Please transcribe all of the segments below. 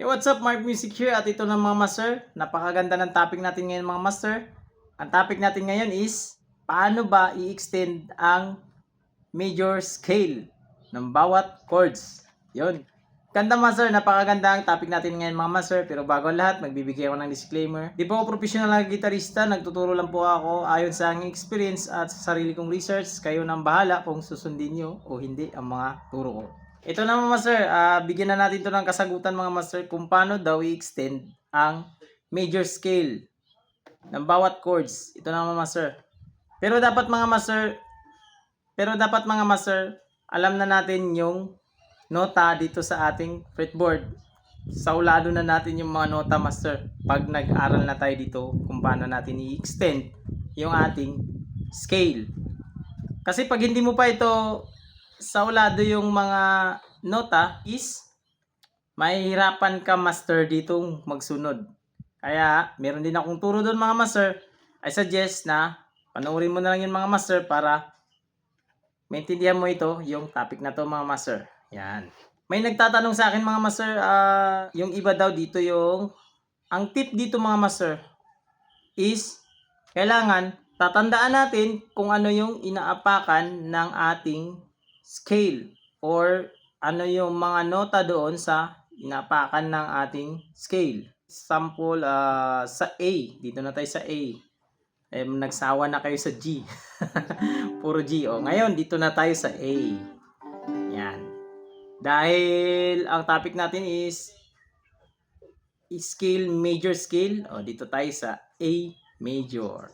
Hey, what's up? Mark Music here at ito na mga master. Napakaganda ng topic natin ngayon mga master. Ang topic natin ngayon is paano ba i-extend ang major scale ng bawat chords. Yun. Ganda master, napakaganda ang topic natin ngayon mga master. Pero bago ang lahat, magbibigay ako ng disclaimer. Di po ako professional na gitarista, nagtuturo lang po ako ayon sa aking experience at sa sarili kong research. Kayo nang bahala kung susundin nyo o hindi ang mga turo ko. Ito naman master, bigyan na natin to ng kasagutan mga master kung paano daw i-extend ang major scale ng bawat chords. Ito naman master. Pero dapat mga master, alam na natin yung nota dito sa ating fretboard. Saulado na natin yung mga nota master pag nag-aral na tayo dito kung paano natin i-extend yung ating scale. Kasi pag hindi mo pa ito saulado yung mga nota is mahihirapan ka master ditong magsunod. Kaya meron din akong turo doon mga master. I suggest na panoorin mo na lang yun mga master para maintindihan mo ito yung topic na to mga master. Yan. May nagtatanong sa akin mga master, yung iba daw dito yung ang tip dito mga master is kailangan tatandaan natin kung ano yung inaapakan ng ating scale or ano yung mga nota doon sa inaapakan ng ating scale. Sample sa A, dito na tayo sa A. Nagsawa na kayo sa G. Puro G. Ngayon, dito na tayo sa A. Yan. Dahil ang topic natin is scale, major scale. Dito tayo sa A major.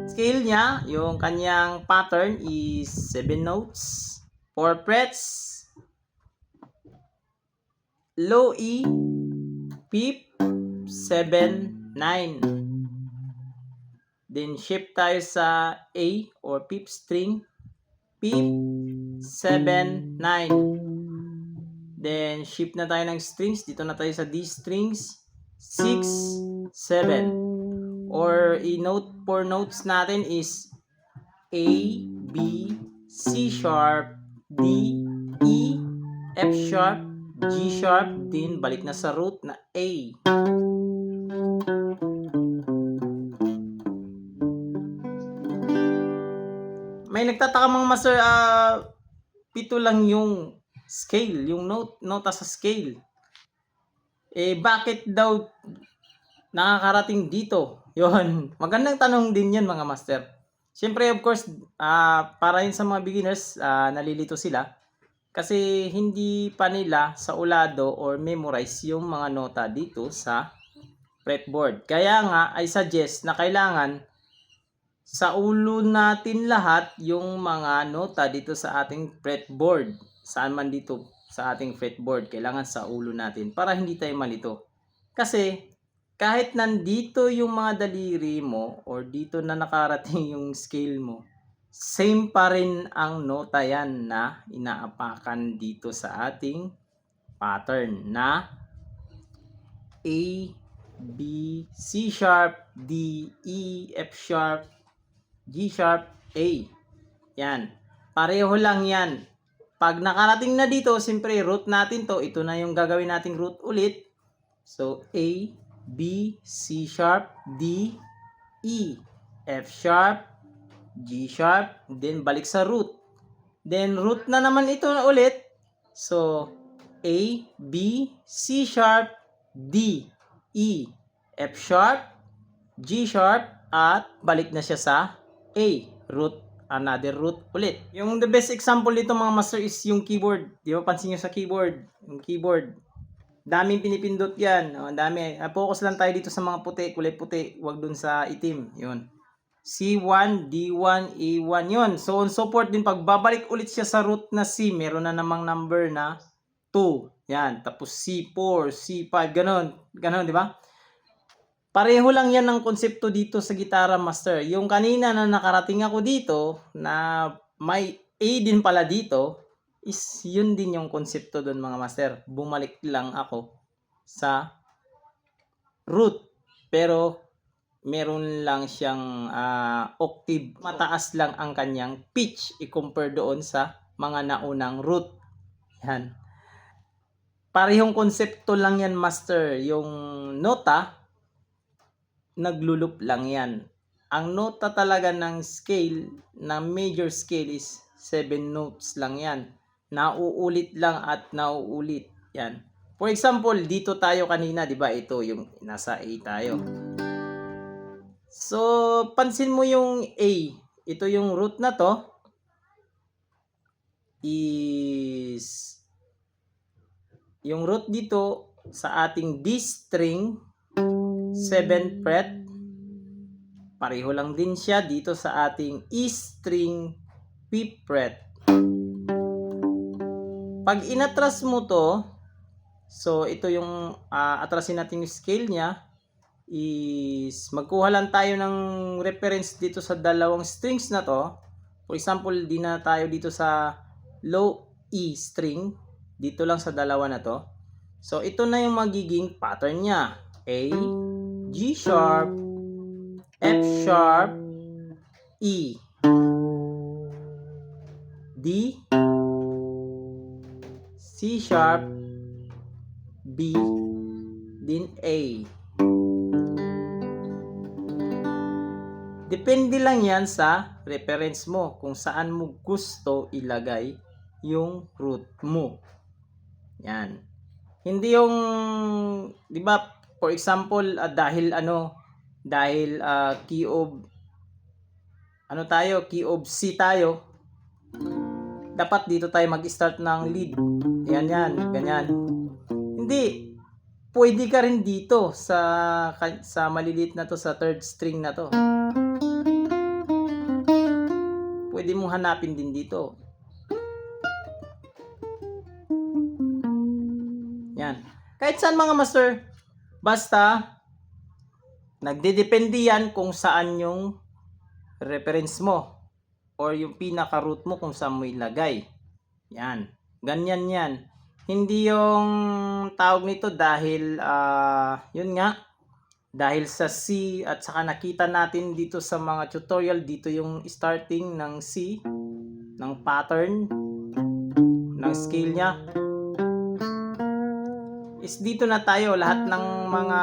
Scale niya, yung kanyang pattern is 7 notes, 4 frets, low E, fifth, 7, 9. Then shift tayo sa A or fifth string, fifth, 7, 9. Then shift na tayo ng strings, dito na tayo sa D strings, 6, 7. Or i-note for notes natin is A, B, C sharp, D, E, F sharp, G sharp, din balik na sa root na A. May nagtataka mga master, pito lang yung scale, yung nota sa scale. Bakit daw nakakarating dito? Yon, magandang tanong din yan mga master. Siyempre of course, para yun sa mga beginners, nalilito sila. Kasi hindi pa nila saulado or memorize yung mga nota dito sa fretboard. Kaya nga, I suggest na kailangan sa ulo natin lahat yung mga nota dito sa ating fretboard. Saan man dito sa ating fretboard, kailangan sa ulo natin para hindi tayo malito. Kasi kahit nandito yung mga daliri mo or dito na nakarating yung scale mo, same pa rin ang nota yan na inaapakan dito sa ating pattern na A, B, C sharp, D, E, F sharp, G sharp, A. Yan. Pareho lang yan. Pag nakarating na dito, siyempre root natin to. Ito na yung gagawin nating root ulit. So, A, B, C sharp, D, E, F sharp, G sharp, then balik sa root. Then root na naman ito na ulit. So, A, B, C sharp, D, E, F sharp, G sharp, at balik na siya sa A, root, another root ulit. Yung the best example dito mga master is yung keyboard. Di ba pansin nyo sa keyboard? Yung keyboard. Daming pinipindot yan. Dami. Focus lang tayo dito sa mga puti, kulay puti. Huwag dun sa itim. Yun. C1, D1, A1. Yun. So on support din. Pag babalik ulit siya sa root na C, meron na namang number na 2. Yan. Tapos C4, C5. Ganon. Ganon, di ba? Pareho lang yan ng konsepto dito sa gitara master. Yung kanina na nakarating ako dito, na may A din pala dito, is yun din yung konsepto doon mga master. Bumalik lang ako sa root. Pero meron lang siyang octave. Mataas lang ang kanyang pitch i-compare doon sa mga naunang root. Yan. parehong konsepto lang yan, master. Yung nota, naglulup lang yan. Ang nota talaga ng scale, na major scale is 7 notes lang yan. Nauulit lang at nauulit. Yan. For example, dito tayo kanina, di ba? Ito yung nasa A tayo. So, pansin mo yung A. Ito yung root na to is yung root dito sa ating D string 7th fret, pareho lang din siya dito sa ating E string 5th fret. Pag inatras mo to, so ito yung atrasin natin yung scale niya, is magkuha lang tayo ng reference dito sa dalawang strings na to. For example, di na tayo dito sa low E string, dito lang sa dalawa na to. So ito na yung magiging pattern niya. A, G sharp, F sharp, E, D, C sharp, B, din A. Depende lang yan sa reference mo kung saan mo gusto ilagay yung root mo. Yan. Hindi yung, di ba, for example, dahil key of C tayo, dapat dito tayo mag-start ng lead. Yan, ganyan. Hindi. Pwede ka rin dito sa maliliit na to, sa third string na to. Pwede mong hanapin din dito. Yan. Kahit saan mga master, basta nagdedepende yan kung saan yung reference mo or yung pinaka-root mo kung saan mo ilagay. Yan. Ganyan yan. Hindi yung tawag nito dahil yun nga, dahil sa C at saka nakita natin dito sa mga tutorial, dito yung starting ng C, ng pattern ng scale niya, is dito na tayo lahat ng mga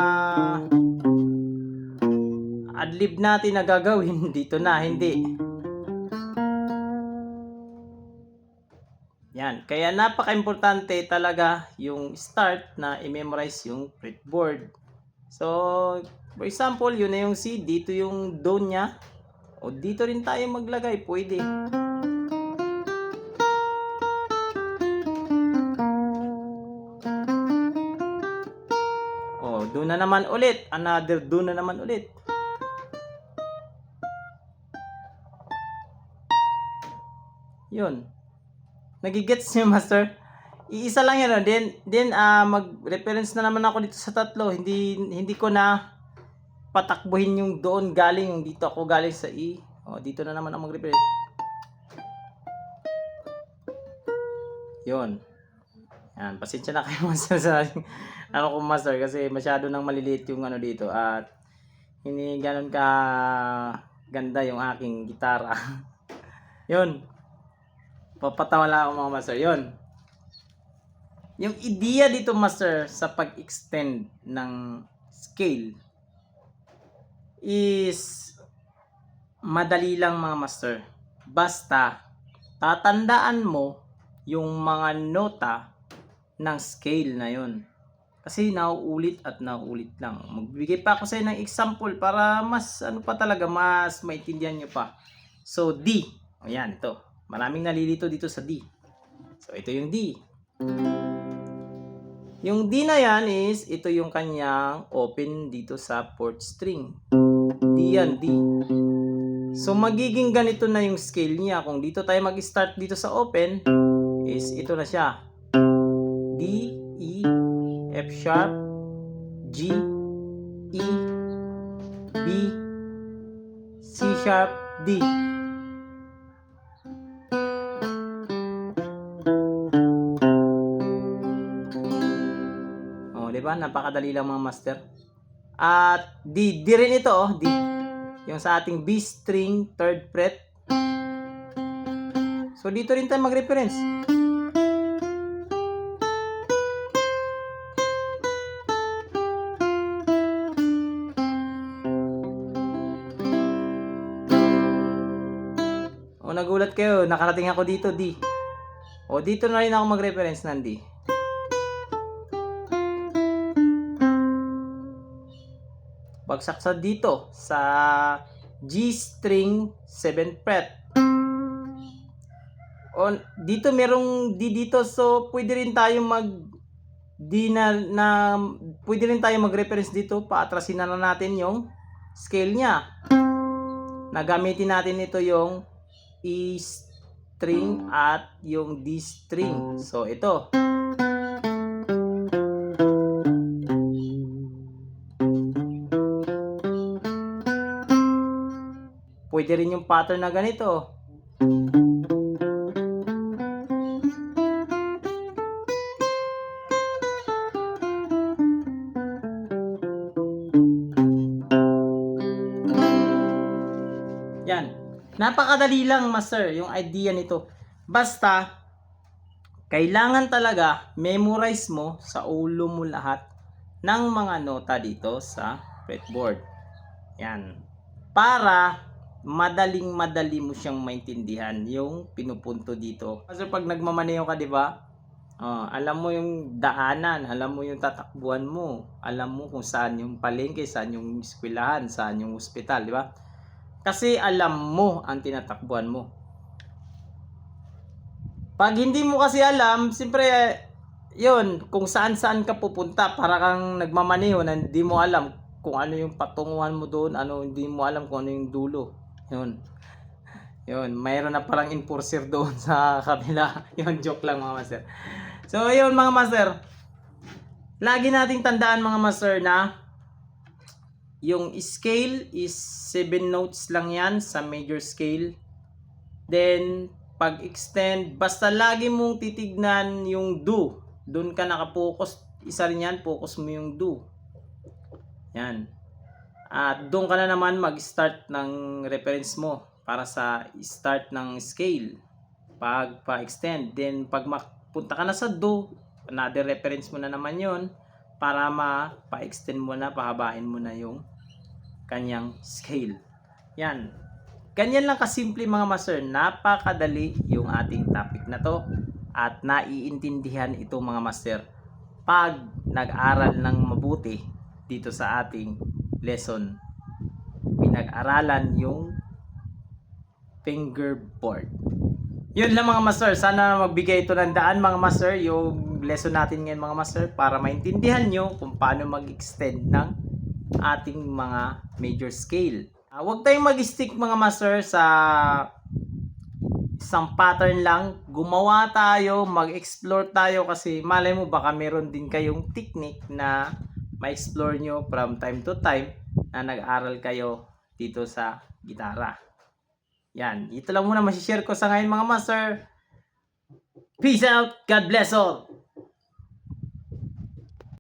adlib natin na gagawin dito na, hindi. Yan, kaya napaka-importante talaga yung start na i-memorize yung fretboard. So, for example, yun na yung C, dito yung do niya. O dito rin tayo maglagay, pwede. O, do na naman ulit. Another do na naman ulit. Yun. Nagigets niyo, master? Iisa lang yan. Then mag-reference na naman ako dito sa tatlo. Hindi ko na patakbuhin yung doon galing. Yung dito ako galing sa E. O, dito na naman ako mag-reference. Yun. Yan. Pasensya na kayo, master, sa master. Kasi masyado nang maliliit yung dito. At hindi ganun ka ganda yung aking gitara. Yun. Papatawa lang ako, mga master. Yun. Yung idea dito, master, sa pag-extend ng scale is madali lang, mga master. Basta tatandaan mo yung mga nota ng scale na yun. Kasi nauulit at nauulit lang. Magbigay pa ako sa inyo ng example para mas mas maintindihan nyo pa. So D. Ayan, ito. Maraming nalilito dito sa D. So ito yung D. Yung D na yan is, ito yung kanyang open dito sa 4th string. D yan, D. So magiging ganito na yung scale niya. Kung dito tayo mag-start dito sa open, is ito na siya. D, E, F sharp, G, E, B, C sharp, D. Diba? Napakadali lang, mga master. At D rin ito, D. Yung sa ating B string 3rd fret. So dito rin tayo mag-reference. magulat kayo, nakarating ako dito, D. O, dito na rin ako mag-reference ng D. Bagsak sa dito, sa G string 7th fret. O, dito merong D dito, so pwede rin tayo pwede rin tayo mag-reference dito, paatrasin na lang natin yung scale niya. Nagamitin natin ito yung E string at yung D string. So ito. Pwede rin yung pattern na ganito. Yan. Napakadali lang, master, yung idea nito. Basta, kailangan talaga memorize mo sa ulo mo lahat ng mga nota dito sa fretboard. Yan. Para madaling-madali mo siyang maintindihan yung pinupunto dito. Kasi pag nagmamaneho ka, di ba? Alam mo yung daanan, alam mo yung tatakbuhan mo, alam mo kung saan yung palengke, saan yung eskwelahan, saan yung ospital, di ba? Kasi alam mo ang tinatakbuhan mo. Pag hindi mo kasi alam, siyempre, yun, kung saan-saan ka pupunta, para kang nagmamaneho na hindi mo alam kung ano yung patunguhan mo doon, hindi mo alam kung ano yung dulo. Yun. Yun, mayroon na parang enforcer doon sa kabila. Yun, joke lang mga master. So, yun mga master. Lagi nating tandaan mga master na yung scale is 7 notes lang yan sa major scale. Then, pag extend, basta lagi mong titignan yung do. Doon ka nakapokus. Isa rin yan, focus mo yung do. Yan. At doon ka na naman mag-start ng reference mo para sa start ng scale. Pag pa-extend. Then, pag mapunta ka na sa do, another reference mo na naman yon para pa-extend mo na, pahabain mo na yung kanyang scale. Yan. Ganyan lang kasimple mga master. Napakadali yung ating topic na to. At naiintindihan ito mga master pag nag-aral ng mabuti dito sa ating lesson. Pinag-aralan yung fingerboard. Yun lang mga master. Sana magbigay ito ng daan mga master yung lesson natin ngayon mga master para maintindihan nyo kung paano mag-extend ng ating mga major scale. Huwag tayong mag-stick mga master sa isang pattern lang. Gumawa tayo, mag-explore tayo kasi malay mo baka meron din kayong technique na ma-explore nyo from time to time na nag-aral kayo dito sa gitara. Yan, ito lang muna masishare ko sa ngayon mga master. Peace out, God bless all!